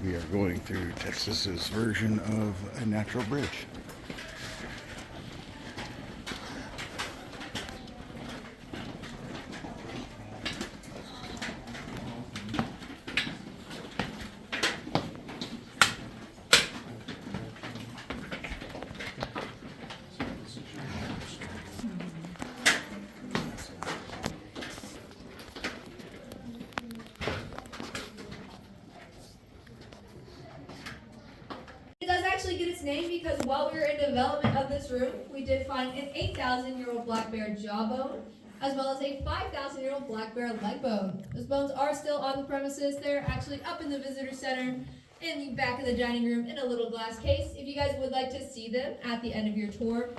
We are going through Texas's version of a natural bridge. Actually get its name because while we were in development of this room, we did find an 8,000-year-old black bear jawbone, as well as a 5,000-year-old black bear leg bone. Those bones are still on the premises. They're actually up in the visitor center in the back of the dining room in a little glass case. If you guys would like to see them at the end of your tour,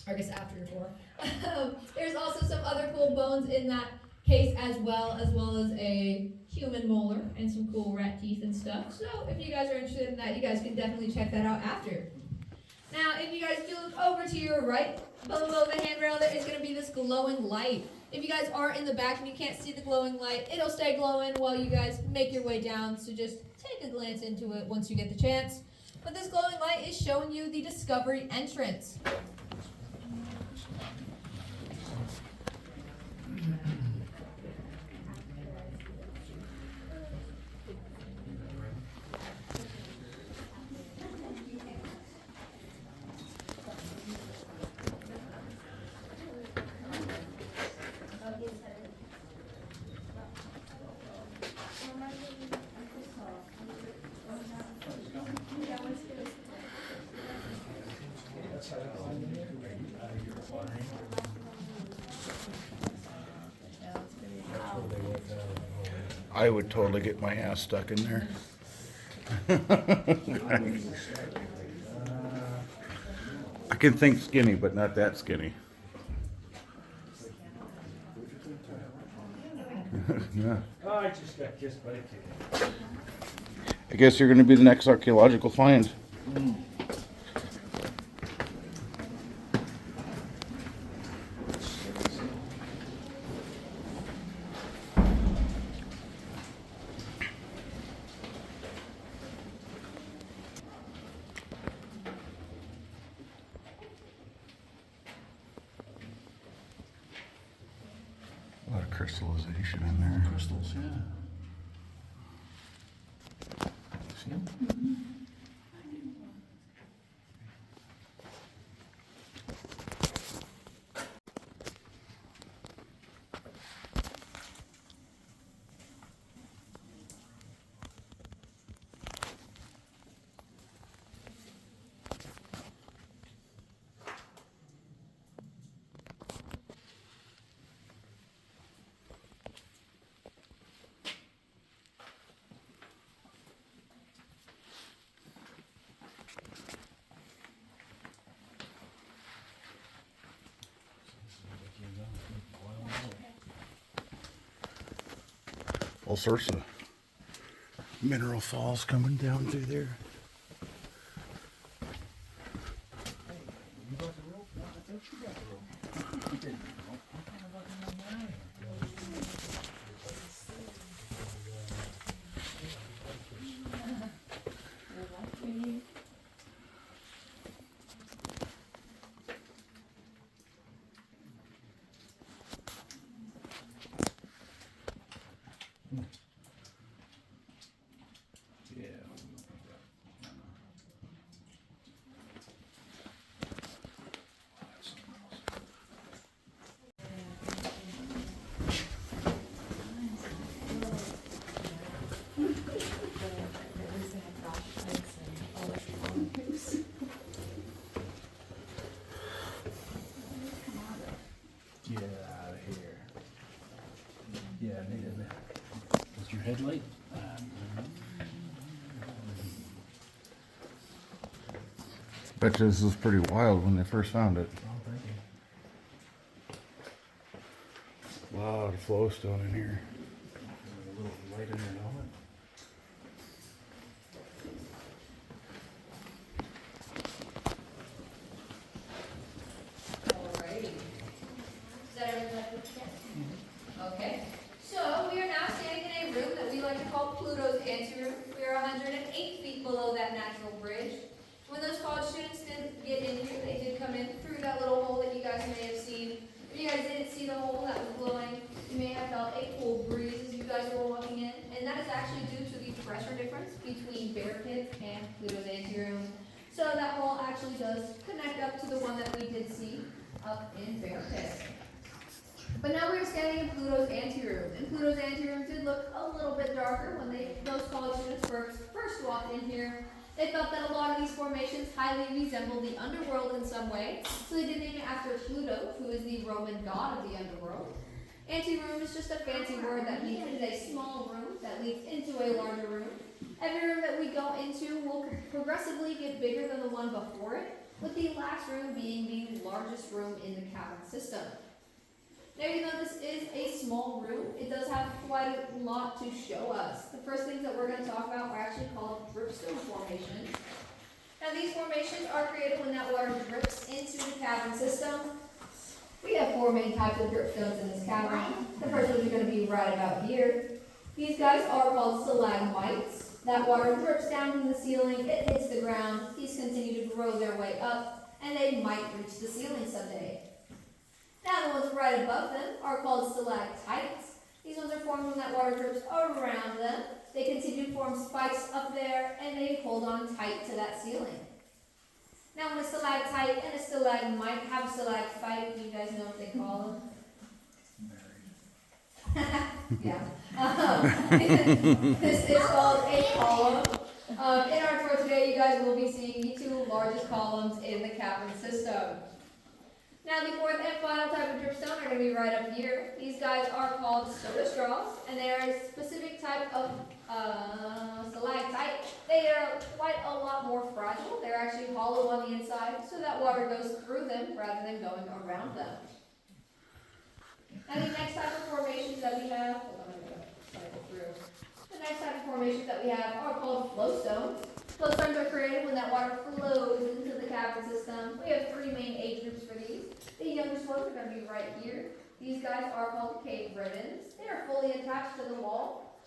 or I guess after your tour, there's also some other cool bones in that case as well as a human molar and some cool rat teeth and stuff. So if you guys are interested in that, you guys can definitely check that out after. Now, if you guys do look over to your right, below the handrail, there is going to be this glowing light. If you guys are in the back and you can't see the glowing light, it'll stay glowing while you guys make your way down. So just take a glance into it once you get the chance. But this glowing light is showing you the Discovery entrance. I would totally get my ass stuck in there. I can think skinny, but not that skinny. Yeah. Oh, I just got kissed by a kid. I guess you're going to be the next archaeological find. A lot of crystallization in there. Crystals, yeah. See 'em? All sorts of mineral falls coming down through there. You got the rope? No, I thought you got the rope. You didn't. I'm kind of looking on mine. Yeah. Get out of here. Yeah, I needed that. Was your headlight? Bet you this was pretty wild when they first found it. Oh, thank you. A lot of flowstone in here. A little light in your helmet. Alrighty. Is that everything that we can? Okay. So we are now standing in a room that we like to call Pluto's anteroom. We are 180 But now we're standing in Pluto's anteroom, and Pluto's anteroom did look a little bit darker when those college students first walked in here. They felt that a lot of these formations highly resembled the underworld in some way, so they did name it after Pluto, who is the Roman god of the underworld. Anteroom is just a fancy word that means it is a small room that leads into a larger room. Every room that we go into will progressively get bigger than the one before it, with the last room being the largest room in the cavern system. Now, even though this is a small room, it does have quite a lot to show us. The first things that we're going to talk about are actually called dripstone formations. Now, these formations are created when that water drips into the cavern system. We have four main types of dripstones in this cavern. The first ones are going to be right about here. These guys are called stalagmites. That water drips down from the ceiling, it hits the ground, these continue to grow their way up, and they might reach the ceiling someday. Now the ones right above them are called stalactites. These ones are formed when that water drips around them. They continue to form spikes up there, and they hold on tight to that ceiling. Now when a stalactite and a stalagmite have a stalactite, do you guys know what they call them? Yeah. This is called a column. In our tour today, you guys will be seeing the two largest columns in the cavern system. Now, the fourth and final type of dripstone are going to be right up here. These guys are called soda straws, and they are a specific type of stalactite. They are quite a lot more fragile. They're actually hollow on the inside, so that water goes through them rather than going around them. Now, the next type of formations that we have, the next type of formations that we have are called flowstones. Flowstones are created when that water flows into the cavern system. We have three main age groups for these. The youngest ones are going to be right here. These guys are called cave ribbons. They are fully attached to the wall.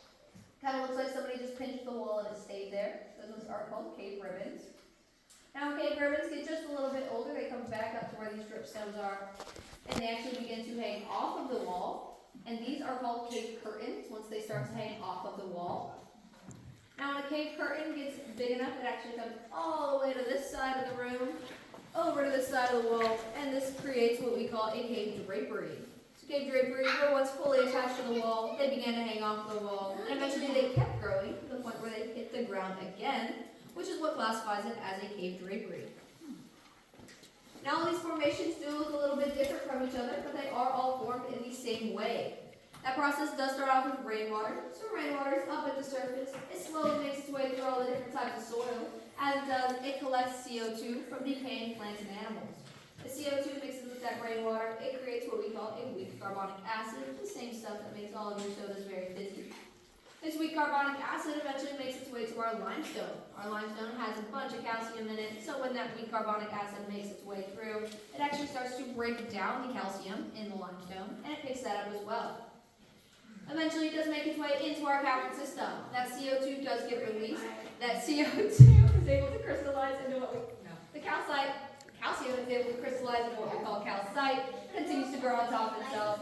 Kind of looks like somebody just pinched the wall and it stayed there. Those ones are called cave ribbons. Now when cave ribbons get just a little bit older, they come back up to where these dripstones are, and they actually begin to hang off of the wall. And these are called cave curtains once they start to hang off of the wall. Now when a cave curtain gets big enough, it actually comes all the way to this side of the room, over to this side of the wall, and this creates what we call a cave drapery. So cave draperies were once fully attached to the wall. They began to hang off the wall, and eventually they kept growing to the point where they hit the ground again, which is what classifies it as a cave drapery. Now all these formations do look a little bit different from each other, but they are all formed in the same way. That process does start off with rainwater. So rainwater is up at the surface. It slowly makes its way through all the different types of soil. As it does, it collects CO2 from decaying plants and animals. The CO2 mixes with that rainwater. It creates what we call a weak carbonic acid, the same stuff that makes all of your sodas very fizzy. This weak carbonic acid eventually makes its way to our limestone. Our limestone has a bunch of calcium in it, so when that weak carbonic acid makes its way through, it actually starts to break down the calcium in the limestone, and it picks that up as well. Eventually, it does make its way into our cavern system. That CO2 does get released. That CO2 is able to crystallize into what we the calcite. Calcium is able to crystallize into what we call calcite. Continues to grow on top of itself,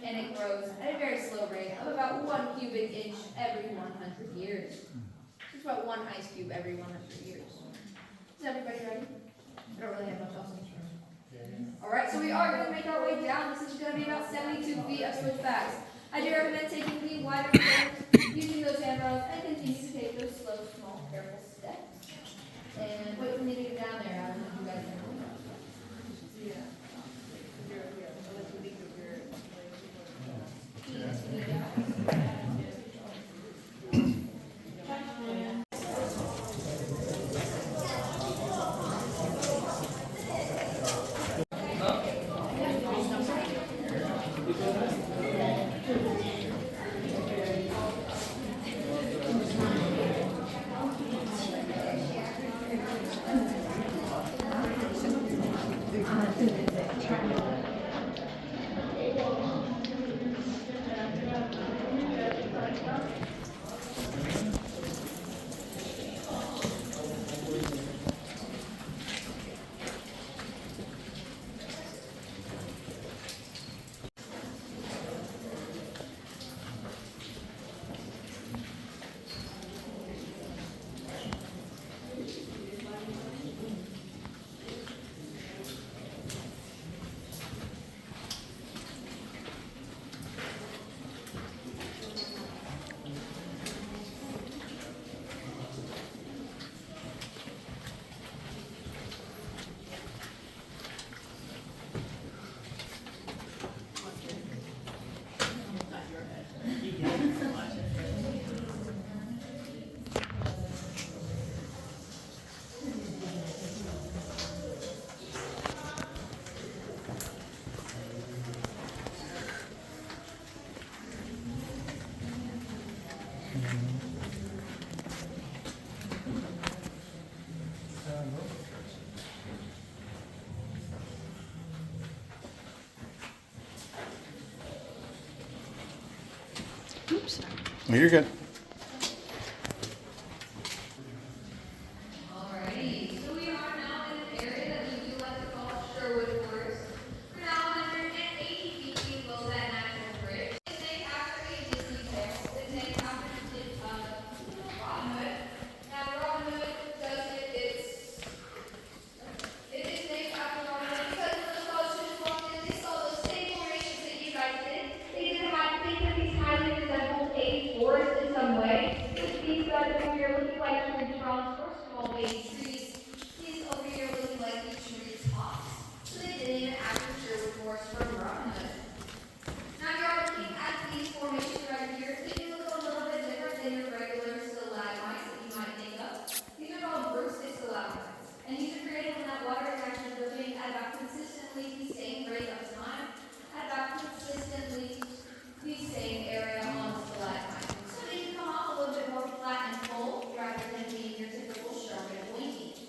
and it grows at a very slow rate of about 1 cubic inch every 100 years. It's about 1 ice cube every 100 years. Is everybody ready? I don't really have much else in this room. All right, so we are going to make our way down. This is going to be about 72 feet of switchbacks. I do recommend taking the wider steps, using those handrails, and continue to take those slow, small, careful steps. And wait for me to get down there. I don't know if you guys know. Sorry. Well, you're good. Alrighty, so we are now in an area that we do like to call Sherwood Forest. We're now 180 feet below that national bridge. It's named after a Disney tale. It's named after Robin Hood. Now Robin Hood does it is named after Robin Hood because when the Scots walked in, they saw those same formations that you guys did. They didn't have think that these highly resembled a forest in some way. These guys over here looking like tree trunks or small baby trees. These over here looking like these tree tops. So they didn't even after Sherwood Forest from Robin Hood. Now if you're looking at these formations right here, they do look a little bit different than your regular stalagmites that you might think of. These are called roosted stalagmites. And these are created when that water is actually dripping at about consistently the same rate of time, at about consistently the same area on the stalagmite. So they can come off a little bit more flat and full rather than being your typical sharp and pointy.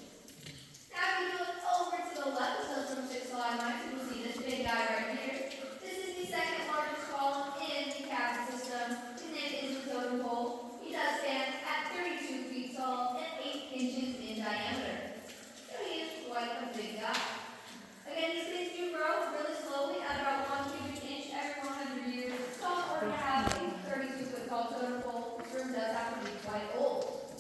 Now if you look over to the left of some six stalagmites, you will see this big guy right here. This is the second largest column in the cavern system. His name is the totem pole. He does stand at 32 feet tall and 8 inches in diameter. So he is quite a big guy. Again, these things do grow really slowly at about 1 cubic inch every 100 years. So in order to have a 32-foot tall totem pole, this room does have to be quite old.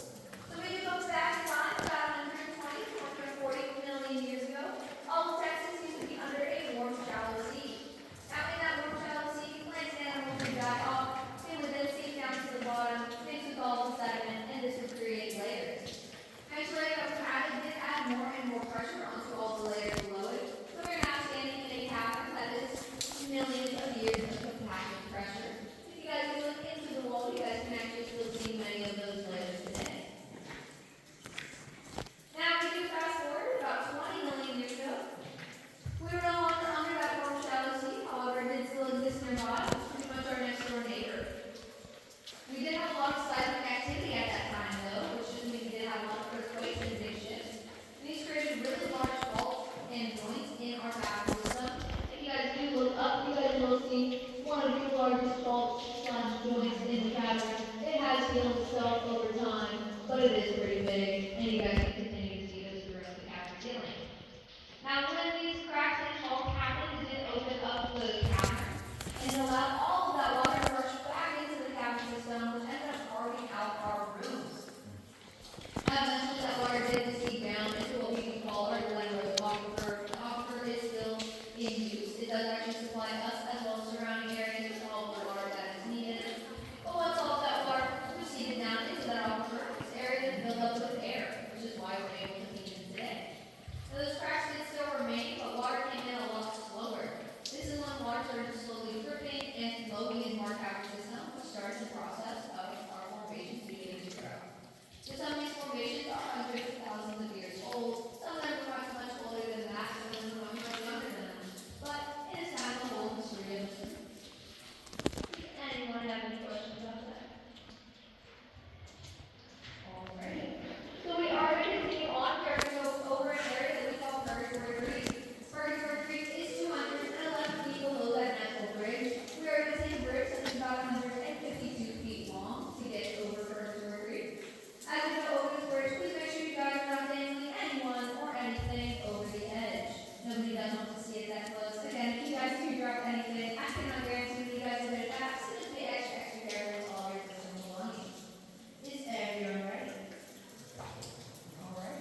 So when you go back in time, about 120 to 140 million years ago, all of Texas used to be under a warm, shallow sea. Now in that warm, shallow sea, plants and animals would die off. They would then sink down to the bottom, mix with all the sediment, and this would create layers. Eventually, what would happen is add more and more pressure onto all the layers below it. So we're now standing in a cavern that is millions of years of compacted pressure. If you guys look into the wall, you guys can actually still see many of those layers today. Now, if you fast forward about 20 million years ago, we were no longer under that warm, shallow sea. However, it did still exist nearby. It was pretty much our next door neighbor. We did have a lot of seismic activity at that time, though, which just means we did have a lot of earthquakes and big shifts. These created really large faults and joints in our cavern system. If you guys do look up, you guys will see one of the largest faults joints in the cavern. It has healed itself over time, but it is pretty big, and you guys can continue to see this throughout the cavern ceiling. Now, when these cracks and faults happened, it did open up the cavern and allowed all of that water to rush back into the cavern system, which ended up carving out our rooms. Eventually, that water did seep down into what we can call our Glen Rose aquifer. The aquifer is still in use. It does actually supply us as well as surrounding areas with all the water that is needed. But once all of that water receded down into that aquifer, this area is filled up with air, which is why we're able to feed it today. Now, those cracks did still remain, but water came in a lot slower. This is when water started slowly dripping and flowing into our cavern system, which started the process of our formations beginning to grow. So some of these formations are hundreds of thousands of years old. Some of them are much older than that, some of them are much younger than that. But it is kind of the whole history of this. Does anyone have any questions about that? Alrighty. So we are going to continue on. We are going to go over an area that we call Purgatory Creek. Purgatory Creek is 211 feet below that natural bridge. We are going to see a bridge that is about 152 feet long to get over Purgatory Creek. As we go over this bridge, please make sure you guys are not dangling anyone or anything over the edge. Nobody does want to see it that close. Again, if you guys do drop anything, I cannot guarantee you guys will hit it back, so just be extra careful with all your personal belongings. Is everyone ready? All right.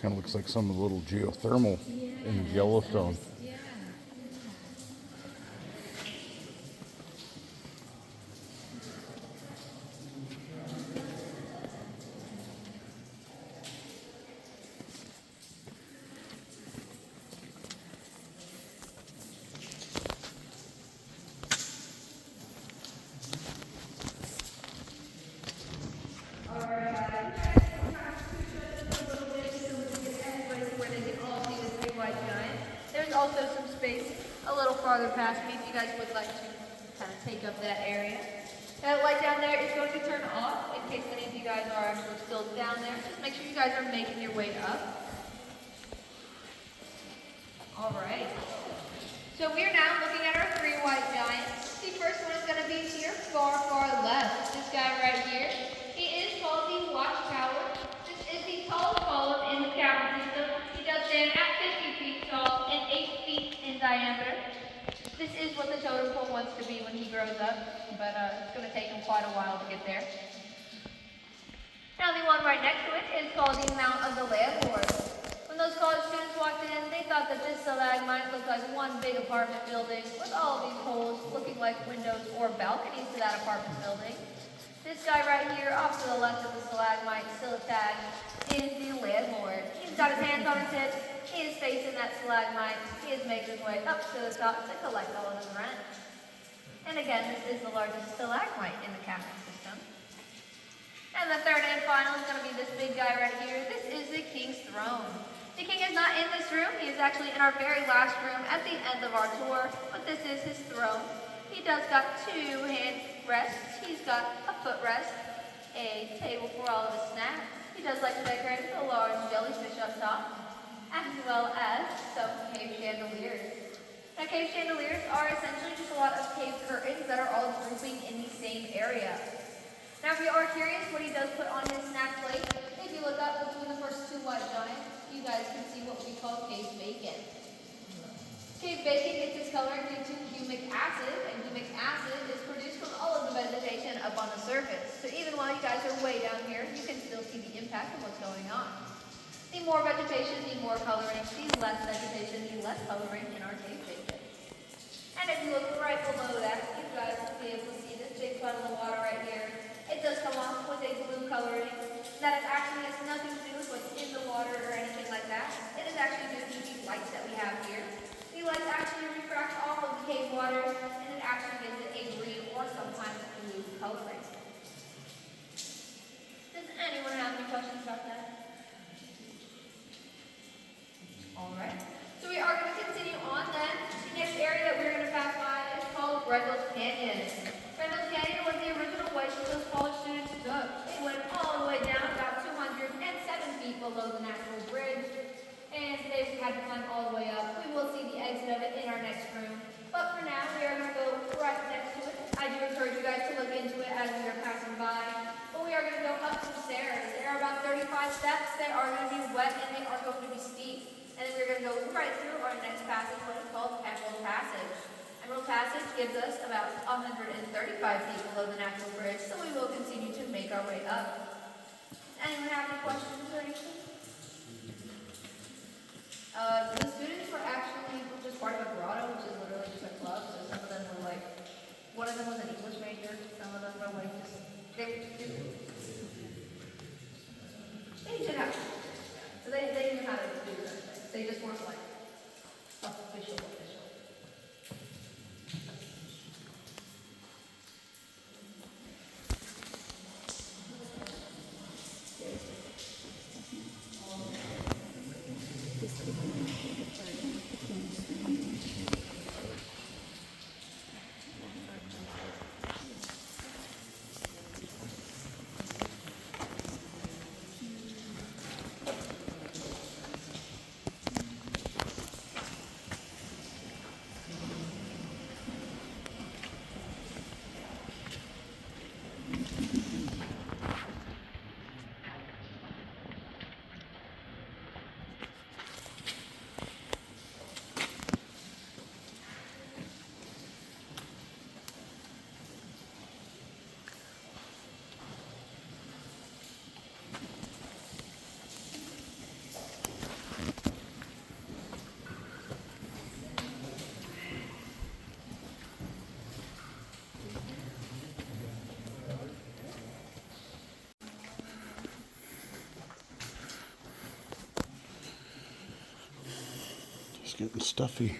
Kind of looks like some of the little geothermal in Yellowstone. Yeah. There's also some space a little farther past me if you guys would like to kind of take up that area. That light down there is going to turn off in case any of you guys are actually still down there. Just make sure you guys are making your way up. All right. So we are now looking at our 3 white giants. The first one is going to be to your far, far left. This guy right here. He is called the Watchtower. This is the tallest column in the cavern system. He does stand at 50 feet tall and 8 feet in diameter. This is what the totem pole wants to be when he grows up, but it's going to take him quite a while to get there. Now the one right next to it is called the Mount of the Landlord. When those college students walked in, they thought that this stalagmite looked like one big apartment building with all of these holes looking like windows or balconies to that apartment building. This guy right here, off to the left of the stalagmite, still attached, is the landlord. He's got his hands on his hips, he is facing that stalagmite, he is making his way up to the top to collect all of his rent. And again, this is the largest stalagmite in the cavern system. And the third and final is going to be this big guy right here. This is the king's throne. The king is not in this room. He is actually in our very last room at the end of our tour, but this is his throne. He does got 2 hand rests. He's got a footrest, a table for all of his snacks. He does like to decorate with a large jellyfish up top, as well as some cave chandeliers. Now, cave chandeliers are essentially just a lot of cave curtains that are all grouping in the same area. Now, if you are curious what he does put on his snack plate, if you look up between the first 2 white giants, you guys can see what we call cave bacon. Cave bacon gets its color due to humic acid, and humic acid is produced from all of the vegetation up on the surface. So even while you guys are way down here, you can still see the impact of what's going on. The more vegetation, the more coloring. The less vegetation, the less coloring in our cave bacon. And if you look right below that, you guys will be able to see this big puddle of water right here. It does come off with a blue coloring. That actually has nothing to do with what's in the water or anything like that. It is actually due to these lights that we have here. The lights actually refract off of the cave water, and it actually gives it a green or sometimes blue coloring. Does anyone have any questions about that? Alright. So we are going to continue on then. The next area that we're going to pass by is called Brendel's Canyon. Brendel's Canyon was the original way that those college students took. They went all the way down about 207 feet below the natural bridge, and they had to climb all the way up. We will see the exit of it in our next room, but for now we are going to go right next to it. I do encourage you guys to look into it as we are passing by, but we are going to go up some stairs. There are about 35 steps. They are going to be wet and they are going to be steep, and then we're going to go right through our next passage, what is called Emerald Passage. Emerald Passage gives us about 135 feet below the natural bridge, so we will continue to make our way up. Anyone have any questions or anything? The students were actually just part of a grotto, which is literally just a club, so some of them were like, one of them was an English major, some of them were like just, they didn't have to. So they knew how to do this. They just weren't like official. getting stuffy.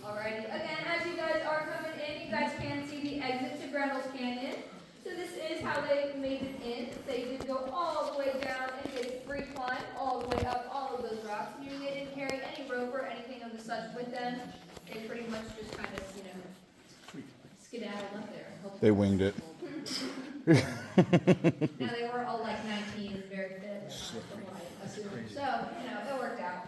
Alrighty, again, as you guys are coming in, you guys can see the exit to Grendel's Canyon. So this is how they made it in. They did go all the way down and did a free climb all the way up all of those rocks. Usually they didn't carry any rope or anything of the such with them. They pretty much just kind of, skedaddled up there. They winged it. Now they were all like 19 and very fit, from what I assume. So, it worked out.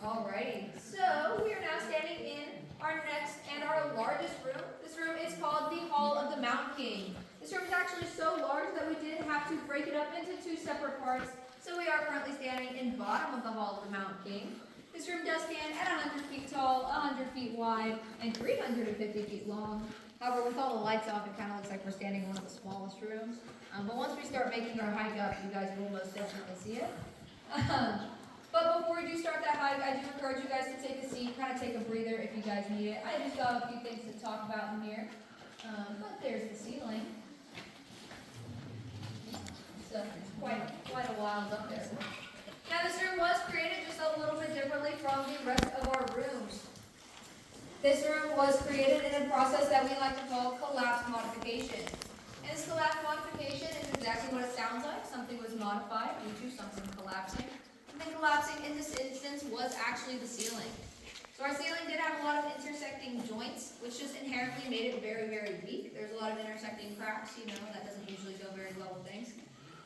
Alrighty, so we are now standing in our next and our largest room. This room is called the Hall of the Mountain King. This room is actually so large that we did have to break it up into two separate parts. So we are currently standing in bottom of the Hall of the Mountain King. This room does stand at 100 feet tall, 100 feet wide, and 350 feet long. However, with all the lights off, it kind of looks like we're standing in one of the smallest rooms. But once we start making our hike up, you guys will most definitely see it. But before we do start that hike, I do encourage you guys to take a seat, kind of take a breather if you guys need it. I just got a few things to talk about in here. But there's the ceiling. So it's quite a while up there. Now this room was created just a little bit differently from the rest of our rooms. This room was created in a process that we like to call collapse modification. And this collapse modification is exactly what it sounds like. Something was modified due to something collapsing. And the collapsing in this instance was actually the ceiling. So our ceiling did have a lot of intersecting joints, which just inherently made it very, very weak. There's a lot of intersecting cracks, that doesn't usually go very well with things.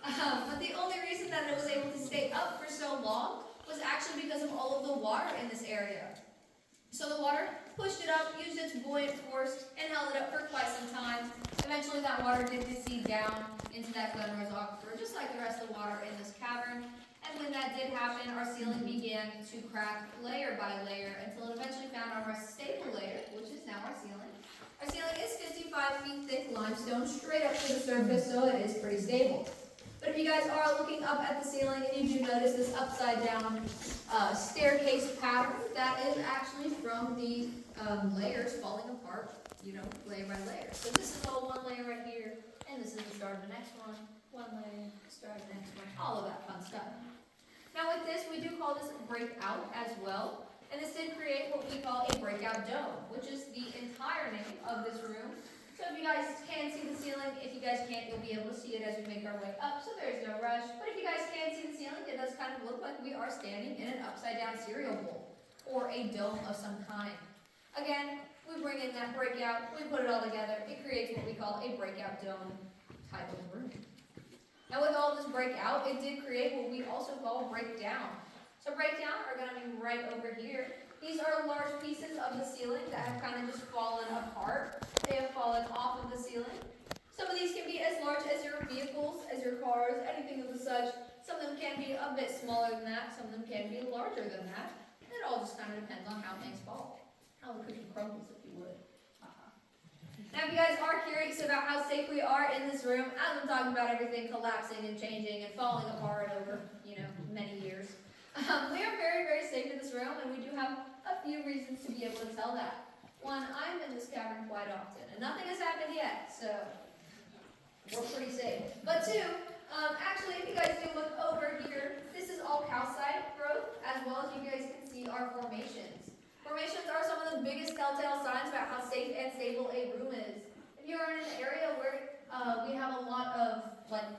But the only reason that it was able to stay up for so long was actually because of all of the water in this area. So the water pushed it up, used its buoyant force, and held it up for quite some time. Eventually that water did recede down into that Glenrose aquifer, just like the rest of the water in this cavern. And when that did happen, our ceiling began to crack layer by layer until it eventually found our most stable layer, which is now our ceiling. Our ceiling is 55 feet thick limestone straight up to the surface, so it is pretty stable. But if you guys are looking up at the ceiling and you do notice this upside down staircase pattern, that is actually from the layers falling apart, layer by layer. So this is all one layer right here, and this is the start of the next one layer, start of the next one, all of that fun stuff. Now with this, we do call this breakout as well, and this did create what we call a breakout dome, which is the entire name of this room. So if you guys can see the ceiling, if you guys can't, you'll be able to see it as we make our way up, so there's no rush. But if you guys can see the ceiling, it does kind of look like we are standing in an upside-down cereal bowl, or a dome of some kind. Again, we bring in that breakout, we put it all together, it creates what we call a breakout dome type of room. Now with all this breakout, it did create what we also call breakdown. So breakdown are going to be right over here. These are large pieces of the ceiling that have kind of just fallen apart. They have fallen off of the ceiling. Some of these can be as large as your vehicles, as your cars, anything of the such. Some of them can be a bit smaller than that. Some of them can be larger than that. It all just kind of depends on how things fall. How the cookie crumbles, if you would. Now, if you guys are curious about how safe we are in this room, as I'm talking about everything collapsing and changing and falling apart over, many years, we are very, very safe in this room, and we do have a few reasons to be able to tell that. One, I'm in this cavern quite often, and nothing has happened yet, so we're pretty safe. But two, actually, if you guys do look over here, this is all calcite growth, as well as you guys can see our formations. Formations are some of the biggest telltale signs about how safe and stable a room is. If you are in an area where we have a lot of like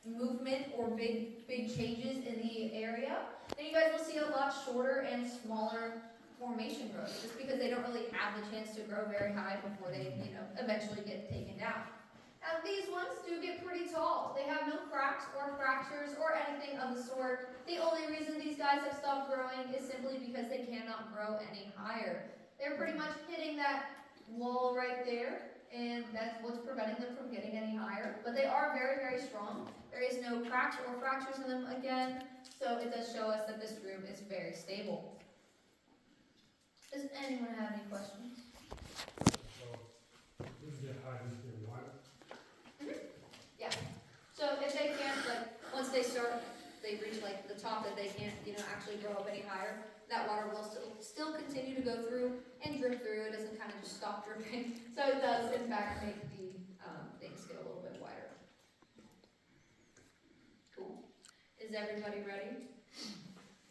movement or big changes in the area, then you guys will see a lot shorter and smaller formation growth, just because they don't really have the chance to grow very high before they, eventually get taken down. Now these ones do get pretty tall. They have no cracks or fractures or anything of the sort. The only reason these guys have stopped growing is simply because they cannot grow any higher. They're pretty much hitting that wall right there, and that's what's preventing them from getting any higher. But they are very, very strong. There is no cracks or fractures in them again, so it does show us that this room is very stable. Does anyone have any questions? Yeah. So if they can't, once they start, they reach the top that they can't, actually grow up any higher, that water will still continue to go through and drip through. It doesn't kind of just stop dripping. So it does, in fact, make the things get a little bit wider. Cool. Is everybody ready?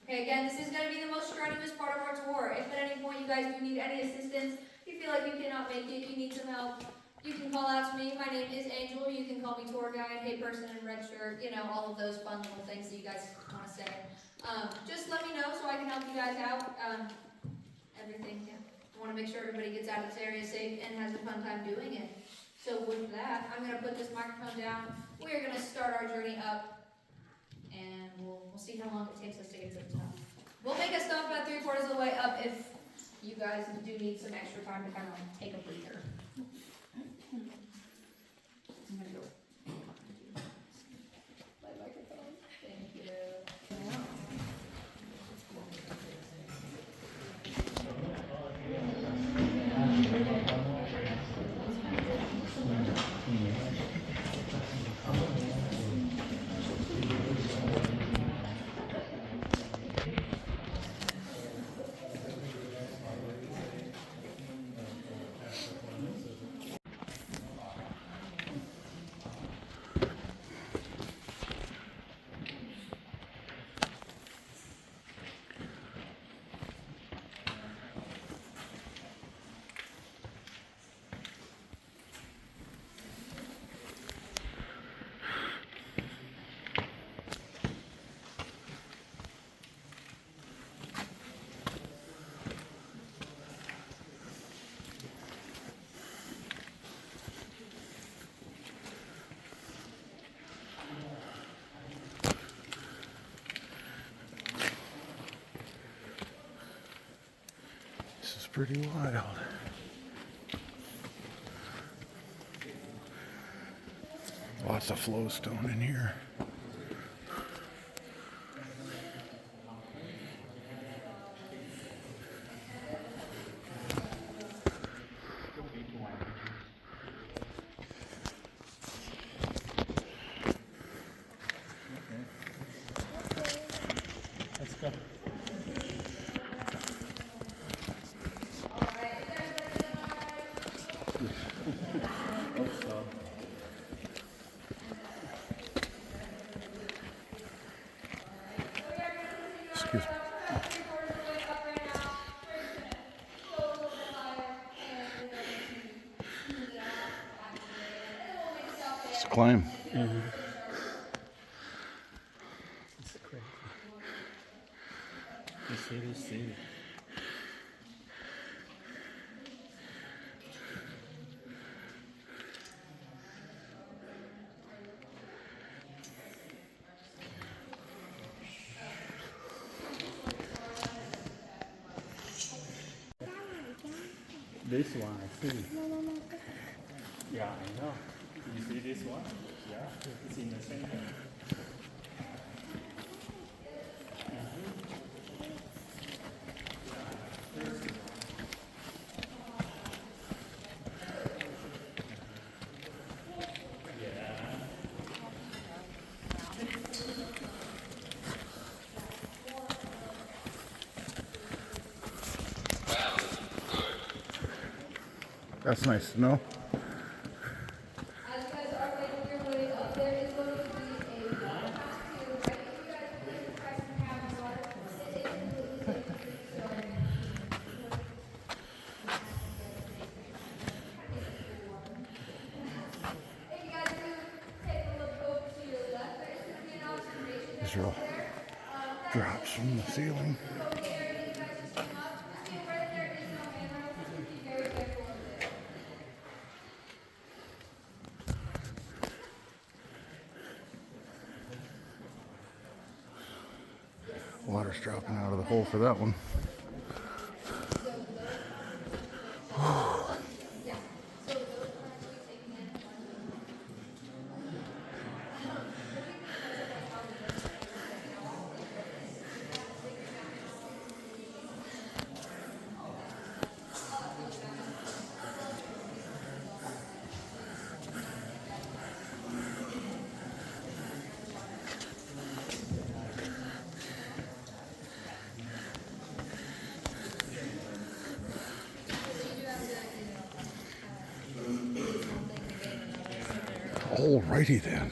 Okay, again, this is going to be the most strenuous part of our tour. If at any point you guys do need any assistance, you feel like you cannot make it, you need some help, you can call out to me. My name is Angel. You can call me tour guide, hey person in red shirt, all of those fun little things that you guys want to say. Just let me know so I can help you guys out. Everything, yeah. I want to make sure everybody gets out of this area safe and has a fun time doing it. So with that, I'm going to put this microphone down. We're going to start our journey up, and we'll see how long it takes us to get to the top. We'll make a stop about 3/4 of the way up if you guys do need some extra time to kind of take a breather. I'm gonna go. My microphone. Thank you. Pretty wild. Lots of flowstone in here. Let's go. Excuse me. It's a climb. Mm-hmm. It's crazy. You see it. This one, I see. Yeah, I know. You see this one? Yeah, it's in the center. That's nice to know. As you guys are making your way up, there is going to be a water fountain to your right. If you guys would like to try some cavern water, it is completely safe to drink, so if you guys do take a look over to your left, there is going to be an observation deck Israel over there. drops from the ceiling. Over the area that you guys just came up, see right there is no handrail, so just be very careful of it. Water's dropping out of the hole for that one. Alrighty then.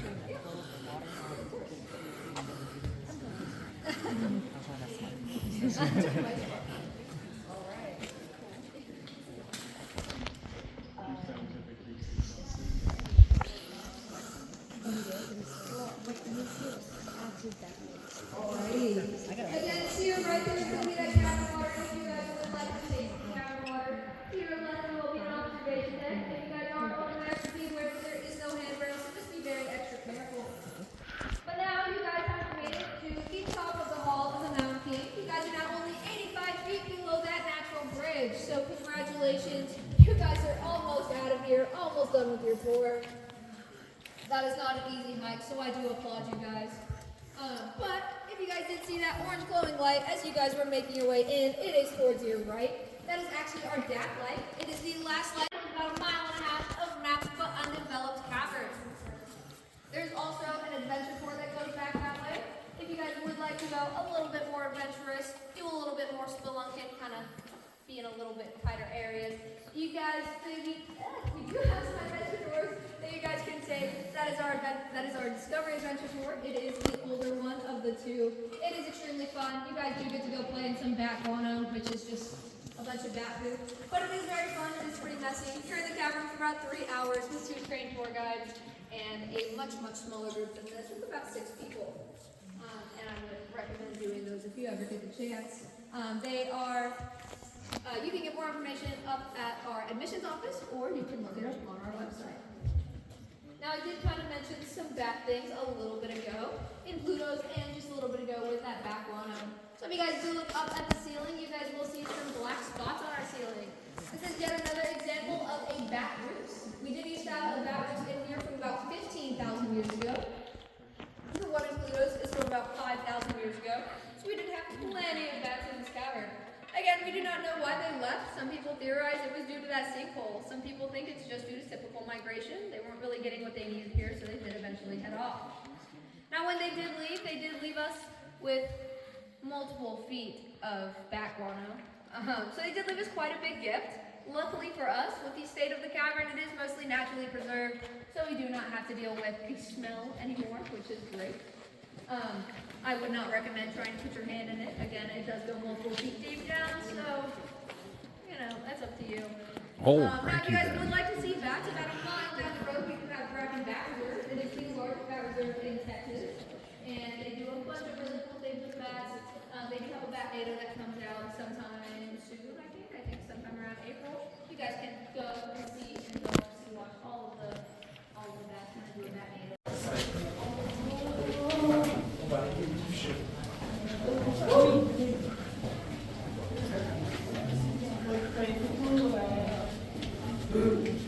Again, to your right, there's going to be that cavern water. If you guys would like to take some cavern water, to your left, there will be an observation deck. If you guys aren't over there, to be where there is no handrail, so just be very extra careful. But now you guys have made it to the top of the hall of the Mountain King. You guys are now only 85 feet below that natural bridge. So congratulations, you guys are almost out of here, almost done with your tour. That is not an easy hike, so I do applaud you guys. But if you guys did see that orange glowing light as you guys were making your way in, it is towards your right. That is actually our DAC light. It is the last light of about a mile and a half of mapped but undeveloped caverns. There's also an adventure tour that goes back that way. If you guys would like to go a little bit more adventurous, do a little bit more spelunking, kind of be in a little bit tighter areas, you guys, we do have some adventure tours that you guys can take. That is our Discovery Adventure Tour. It is the older one of the two. It is extremely fun. You guys do get to go play in some bat guano, which is just a bunch of bat poop. But it is very fun. It is pretty messy. You're in the cavern for about 3 hours with 2 trained tour guides and a much, much smaller group than this with about 6 people. And I would recommend doing those if you ever get the chance. You can get more information up at our admissions office, or you can look it up on our website. Now, I did kind of mention some bat things a little bit ago in Pluto's and just a little bit ago with that bat guano. So if you guys do look up at the ceiling, you guys will see some black spots on our ceiling. This is yet another example of a bat roost. We did used to have a bat roost in here from about 15,000 years ago. The one in Pluto's is from about 5,000 years ago. So we did have plenty of bats in this cavern. Again, we do not know why they left. Some people theorize it was due to that sinkhole. Some people think it's just due to typical migration. They weren't really getting what they needed here, so they did eventually head off. Now, when they did leave us with multiple feet of bat guano. So they did leave us quite a big gift. Luckily for us, with the state of the cavern, it is mostly naturally preserved, so we do not have to deal with the smell anymore, which is great. I would not recommend trying to put your hand in it. Again, it does go multiple feet deep down, so, that's up to you. Now, if you guys would like to see bats, about a mile down the road, we do have Kraken Bat Reserve. It is the largest bat reserve in Texas, and they do a bunch of really cool things with bats. They do have a bat nato that comes out sometime soon, I think sometime around April. You guys can go and see and go to watch all of the bats kind of do a bat nato. Ooh.